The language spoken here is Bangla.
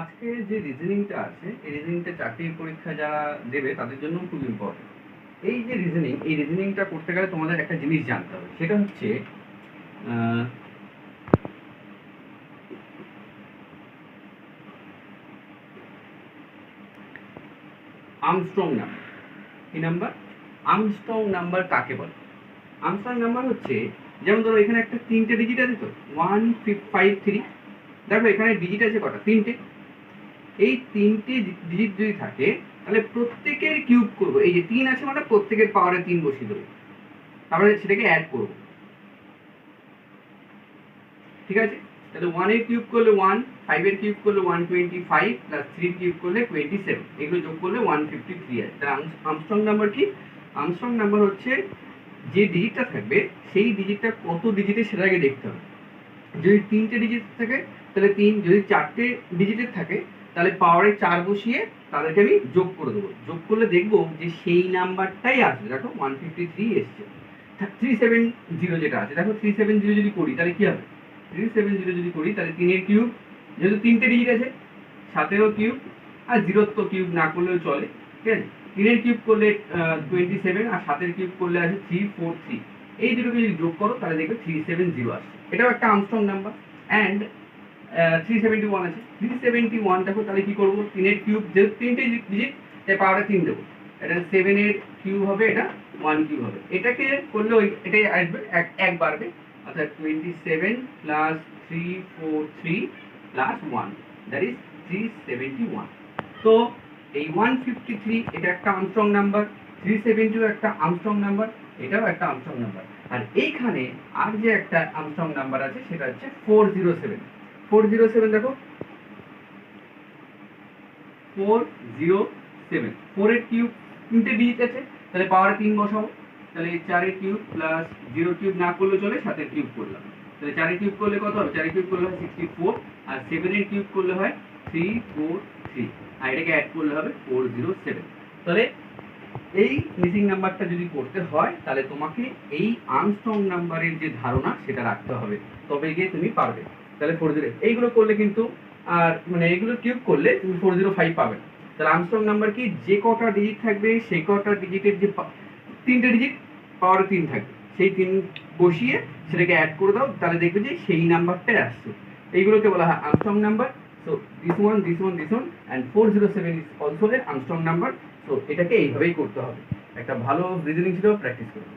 আজকে যে রিজনিংটা আছে এই রিজনিংটা চাকরির পরীক্ষা যারা দেবে তাদের জন্য খুব ইম্পর্টেন্ট। এই যে এই রিজনিংটা করতে গেলে তোমাদের একটা জিনিস জানতে হবে, সেটা হচ্ছে আর্মস্ট্রং নাম্বার। কি নাম্বার? আর্মস্ট্রং নাম্বার কাকে বলে? আর্মস্ট্রং নাম্বার হচ্ছে, যেমন ধরো এখানে একটা 3টে ডিজিট আছে, তো 1553। দেখো এখানে ডিজিট আছে কটা? 3টে। এই 3টে ডিজিট যদি থাকে তাহলে প্রত্যেকের কিউব করবো। এই যে 3 আছে মানে প্রত্যেকের পাওয়ারে 3 বসিয়ে দেবো, তারপরে সেটাকে অ্যাড করব। ঠিক আছে? তাহলে 1 এর কিউব করলে 1, 5 এর কিউব করলে 125 প্লাস 3 এর কিউব করলে 27, এগুলো যোগ করলে 153 আসে। তাহলে আর্মস্ট্রং নাম্বার কি? আর্মস্ট্রং নাম্বার হচ্ছে যে ডিজিটটা থাকবে সেই ডিজিটটা কত ডিজিটে সেটা আগে দেখতে হবে। যদি 3টে ডিজিট থাকে তাহলে 3, যদি 4টে ডিজিটের থাকে তাহলে পাওয়ারে 4 বসিয়ে তাদেরকে আমি যোগ করে দেবো। যোগ করলে দেখবো যে সেই নাম্বারটাই আসবে। দেখো 153 এসছে। 370 যেটা আছে, দেখো 370 যদি করি তাহলে কি হবে? 370 যদি করি তাহলে 3 এর কিউব, যেহেতু 3টে ডিজিট আছে, 7এরও কিউব, আর 0 তো কিউব না করলেও চলে। ঠিক আছে? 3 এর কিউব করলে 27, আর 7 এর কিউব করলে আছে 343। এই দুটোকে যদি যোগ করো তাহলে দেখবে 370 আসছে। এটাও একটা আর্মস্ট্রং নাম্বার। অ্যান্ড 371 আছে। 371 দেখো তাহলে কি করবো? 3 এর কিউব, যেহেতু 3টে ডিজিট তাই পাওয়ারে 3 দেবো। এটা 7 এর কিউব হবে, এটা 1 কিউব হবে। এটাকে করলে ওই এটাই আসবে, এক বাড়বে, অর্থাৎ 27 প্লাস 343 প্লাস 1, দ্যাট ইজ 371। তো এই 153 এটা একটা আর্মস্ট্রং নাম্বার, 370 একটা আর্মস্ট্রং নাম্বার, এটাও একটা আর্মস্ট্রং নাম্বার। আর এইখানে আর যে একটা আর্মস্ট্রং নাম্বার আছে সেটা হচ্ছে 407। 407 দেখো, 407, 4 এর কিউব, 3টে ডিজিট আছে, তাহলে পাওয়ারে 3 বসাবো। তাহলে 4 এর কিউব প্লাস 0 কিউব না করলে চলে, 7 এর কিউব করলাম। তাহলে 4 এর কিউব করলে কত হবে? 4 এর কিউব করলে হয় 64, আর 7 এর কিউব করলে হয় 343, আর এটাকে অ্যাড করলে হবে 407। তাহলে এই মিসিং নাম্বারটা যদি করতে হয় তাহলে তোমাকে এই আর্মস্ট্রং নাম্বারের যে ধারণা সেটা রাখতে হবে, তবে গিয়ে তুমি পারবে। তাহলে 40, এইগুলো করলে কিন্তু আর মানে এগুলো কিউব করলে তুমি 405 পাবে না। তাহলে আর্মস্ট্রং নাম্বার কি? যে কটা ডিজিট থাকবে সেই কটা ডিজিটের যে 3টে ডিজিট পাওয়ারে 3 থাকবে, সেই 3 বসিয়ে সেটাকে অ্যাড করে দাও, তাহলে দেখবে যে সেই নাম্বারটাই আসছে। এইগুলোকে বলা হয় Armstrong number. So this one, this one, this one, and 407 is also a Armstrong number. তো এটাকে এইভাবেই করতে হবে। একটা ভালো রিজনিং ছিল, প্র্যাকটিস করবে।